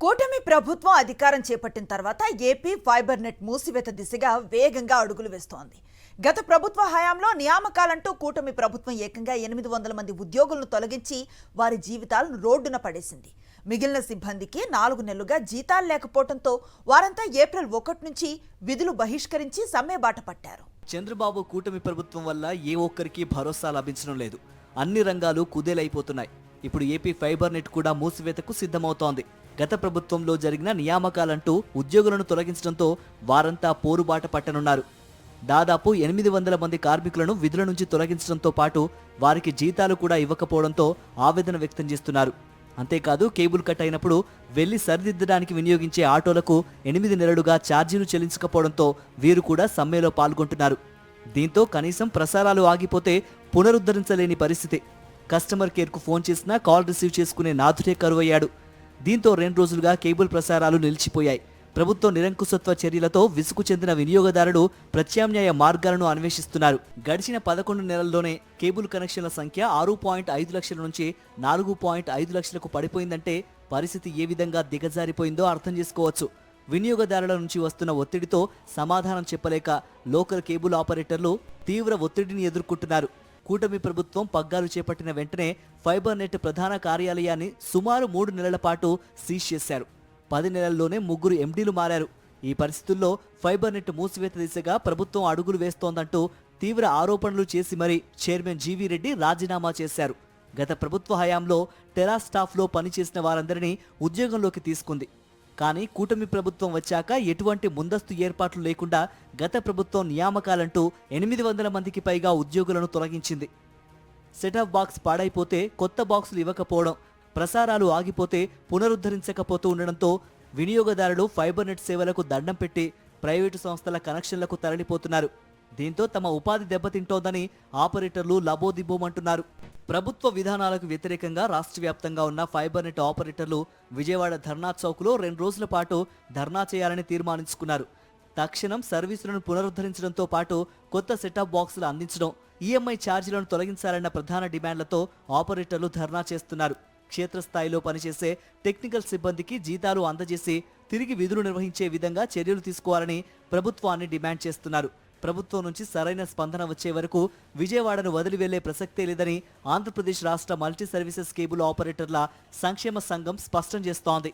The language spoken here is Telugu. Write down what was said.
కూటమి ప్రభుత్వం అధికారం చేపట్టిన తర్వాత ఏపీ ఫైబర్ నెట్ మూసివేత దిశగా వేగంగా అడుగులు వేస్తోంది. గత ప్రభుత్వ హయాంలో నియామకాలంటూ కూటమి ప్రభుత్వం ఏకంగా 800 మంది ఉద్యోగులను తొలగించి వారి జీవితాలను రోడ్డున పడేసింది. మిగిలిన సిబ్బందికి 4 నెలలుగా జీతాలు లేకపోవడంతో వారంతా ఏప్రిల్ 1 నుంచి విధులు బహిష్కరించి సమ్మె బాట పట్టారు. చంద్రబాబు కూటమి ప్రభుత్వం వల్ల ఏ ఒక్కరికి భరోసా లభించడం లేదు. అన్ని రంగాలు కుదేలైపోతున్నాయి. ఇప్పుడు ఏపీ ఫైబర్ నెట్ కూడా మూసివేతకు సిద్ధమవుతోంది. గత ప్రభుత్వంలో జరిగిన నియామకాలంటూ ఉద్యోగులను తొలగించడంతో వారంతా పోరుబాట పట్టనున్నారు. దాదాపు 800 మంది కార్మికులను విధుల నుంచి తొలగించడంతో పాటు వారికి జీతాలు కూడా ఇవ్వకపోవడంతో ఆవేదన వ్యక్తం చేస్తున్నారు. అంతేకాదు, కేబుల్ కట్ అయినప్పుడు వెళ్లి సరిదిద్దడానికి వినియోగించే ఆటోలకు 8 నెలలుగా ఛార్జీలు చెల్లించకపోవడంతో వీరు కూడా సమ్మెలో పాల్గొంటున్నారు. దీంతో కనీసం ప్రసారాలు ఆగిపోతే పునరుద్ధరించలేని పరిస్థితి. కస్టమర్ కేర్కు ఫోన్ చేసినా కాల్ రిసీవ్ చేసుకునే నాథుడే కరువయ్యాడు. దీంతో 2 రోజులుగా కేబుల్ ప్రసారాలు నిలిచిపోయాయి. ప్రభుత్వ నిరంకుశత్వ చర్యలతో విసుగు చెందిన వినియోగదారులు ప్రత్యామ్నాయ మార్గాలను అన్వేషిస్తున్నారు. గడిచిన 11 నెలల్లోనే కేబుల్ కనెక్షన్ల సంఖ్య 6.5 లక్షల నుంచి 4.5 లక్షలకు పడిపోయిందంటే పరిస్థితి ఏ విధంగా దిగజారిపోయిందో అర్థం చేసుకోవచ్చు. వినియోగదారుల నుంచి వస్తున్న ఒత్తిడితో సమాధానం చెప్పలేక లోకల్ కేబుల్ ఆపరేటర్లు తీవ్ర ఒత్తిడిని ఎదుర్కొంటున్నారు. కూటమి ప్రభుత్వం పగ్గాలు చేపట్టిన వెంటనే ఫైబర్ నెట్ ప్రధాన కార్యాలయాన్ని సుమారు 3 నెలల పాటు సీజ్ చేశారు. 10 నెలల్లోనే 3 ఎండీలు మారారు. ఈ పరిస్థితుల్లో ఫైబర్ నెట్ మూసివేత దిశగా ప్రభుత్వం అడుగులు వేస్తోందంటూ తీవ్ర ఆరోపణలు చేసి మరీ చైర్మన్ జీవీ రెడ్డి రాజీనామా చేశారు. గత ప్రభుత్వ హయాంలో టెరా స్టాఫ్లో పనిచేసిన వారందరినీ ఉద్యోగంలోకి తీసుకుంది. కానీ కూటమి ప్రభుత్వం వచ్చాక ఎటువంటి ముందస్తు ఏర్పాట్లు లేకుండా గత ప్రభుత్వం నియామకాలంటూ 800 మందికి పైగా ఉద్యోగులను తొలగించింది. సెటప్ బాక్స్ పాడైపోతే కొత్త బాక్సులు ఇవ్వకపోవడం, ప్రసారాలు ఆగిపోతే పునరుద్ధరించకపోతూ ఉండడంతో వినియోగదారులు ఫైబర్ నెట్ సేవలకు దండం పెట్టి ప్రైవేటు సంస్థల కనెక్షన్లకు తరలిపోతున్నారు. దీంతో తమ ఉపాధి దెబ్బతింటోందని ఆపరేటర్లు లబోదిబోమంటున్నారు. ప్రభుత్వ విధానాలకు వ్యతిరేకంగా రాష్ట్ర వ్యాప్తంగా ఉన్న ఫైబర్ నెట్ ఆపరేటర్లు విజయవాడ ధర్నా చౌక్లో 2 రోజుల పాటు ధర్నా చేయాలని తీర్మానించుకున్నారు. తక్షణం సర్వీసులను పునరుద్ధరించడంతో పాటు కొత్త సెటప్ బాక్సులు అందించడం, ఈఎంఐ ఛార్జీలను తొలగించాలన్న ప్రధాన డిమాండ్లతో ఆపరేటర్లు ధర్నా చేస్తున్నారు. క్షేత్రస్థాయిలో పనిచేసే టెక్నికల్ సిబ్బందికి జీతాలు అందజేసి తిరిగి విధులు నిర్వహించే విధంగా చర్యలు తీసుకోవాలని ప్రభుత్వాన్ని డిమాండ్ చేస్తున్నారు. ప్రభుత్వం నుంచి సరైన స్పందన వచ్చే వరకు విజయవాడను వదిలి వెళ్లే ప్రసక్తే లేదని ఆంధ్రప్రదేశ్ రాష్ట్ర మల్టీ సర్వీసెస్ కేబుల్ ఆపరేటర్ల సంక్షేమ సంఘం స్పష్టం చేస్తోంది.